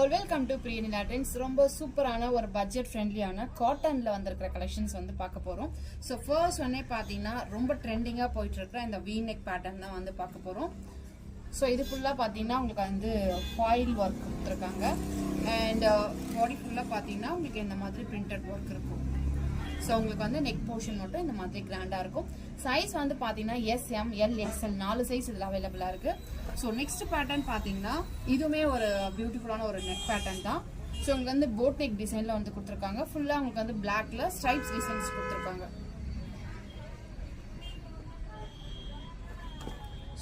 All welcome to Priyanila trends. ரொம்ப சூப்பரான ஒரு பட்ஜெட் ஃப்ரெண்ட்லியான காட்டன்ல வந்திருக்கிற கலெக்ஷன்ஸ் வந்து பார்க்க போறோம். ஸோ ஃபர்ஸ்ட் ஒன்னே பார்த்தீங்கன்னா ரொம்ப ட்ரெண்டிங்காக போயிட்டு இருக்கிற இந்த வீநெக் பேட்டர்ன் தான் வந்து பார்க்க போறோம். ஸோ இது ஃபுல்லாக பார்த்தீங்கன்னா உங்களுக்கு வந்து ஃபாயில் ஒர்க் கொடுத்துருக்காங்க அண்ட் பாடி ஃபுல்லாக பார்த்தீங்கன்னா உங்களுக்கு இந்த மாதிரி பிரிண்டட் ஒர்க் இருக்கும். ஸோ உங்களுக்கு வந்து நெக் போர்ஷன் மட்டும் இந்த மாதிரி கிராண்டாக இருக்கும். சைஸ் வந்து பார்த்தீங்கன்னா SM, L, XL 4 சைஸ் இதில் அவைலபிளாக இருக்குது. ஸோ நெக்ஸ்ட் பேட்டர்ன் பார்த்தீங்கன்னா இதுவுமே ஒரு பியூட்டிஃபுல்லான ஒரு நெக் பேட்டர்ன் தான். ஸோ உங்களுக்கு வந்து போட் நெக் டிசைனில் வந்து கொடுத்துருக்காங்க. ஃபுல்லாக உங்களுக்கு வந்து பிளாக்ல ஸ்ட்ரைப்ஸ் டிசைன்ஸ் கொடுத்துருக்காங்க.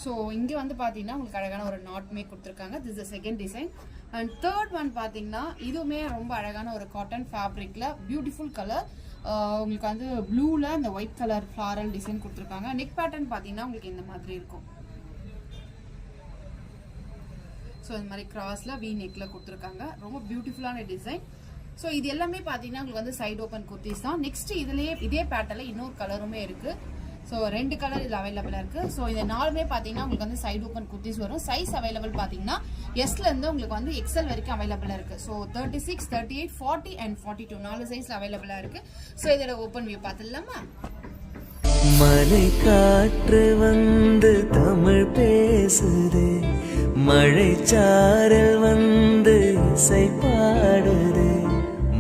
ஸோ இங்கே வந்து பார்த்தீங்கன்னா உங்களுக்கு அழகான ஒரு நாட்மே கொடுத்துருக்காங்க. This is second design. And third one பார்த்தீங்கன்னா இதுவுமே ரொம்ப அழகான ஒரு காட்டன் ஃபேப்ரிக்ல பியூட்டிஃபுல் கலர். உங்களுக்கு வந்து ப்ளூல இந்த ஒயிட் கலர் ஃப்ளாரல் டிசைன் கொடுத்துருக்காங்க. நெக் பேட்டர்ன் பார்த்தீங்கன்னா உங்களுக்கு இந்த மாதிரி இருக்கும். ஸோ இந்த மாதிரி கிராஸ்ல வி நெக்ல கொடுத்துருக்காங்க. ரொம்ப பியூட்டிஃபுல்லான டிசைன். ஸோ இது எல்லாமே பார்த்தீங்கன்னா உங்களுக்கு வந்து சைட் ஓப்பன் குர்த்திஸ் தான். நெக்ஸ்ட் இதுலயே இதே பேட்டர்ல இன்னொரு கலருமே இருக்கு. ஸோ 2 கலர் இதில் அவைலபிளாக இருக்குது. ஸோ இந்த நாலுமே பார்த்தீங்கன்னா உங்களுக்கு வந்து சைடு ஓப்பன் குர்த்திஸ் வரும். சைஸ் அவைலபிள் பார்த்தீங்கன்னா எஸ்லேருந்து உங்களுக்கு வந்து XL வரைக்கும் அவைலபிளாக இருக்குது. ஸோ 36, 38, 40 அண்ட் 42 4 சைஸில் அவைலபிளாக இருக்குது. ஸோ இதோட ஓப்பன் வியூ பார்த்துடலாமா? மலை காற்று வந்து தமிழ் பேசுது, மழை சாரல் வந்து இசை பாடுது,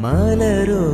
மலரோ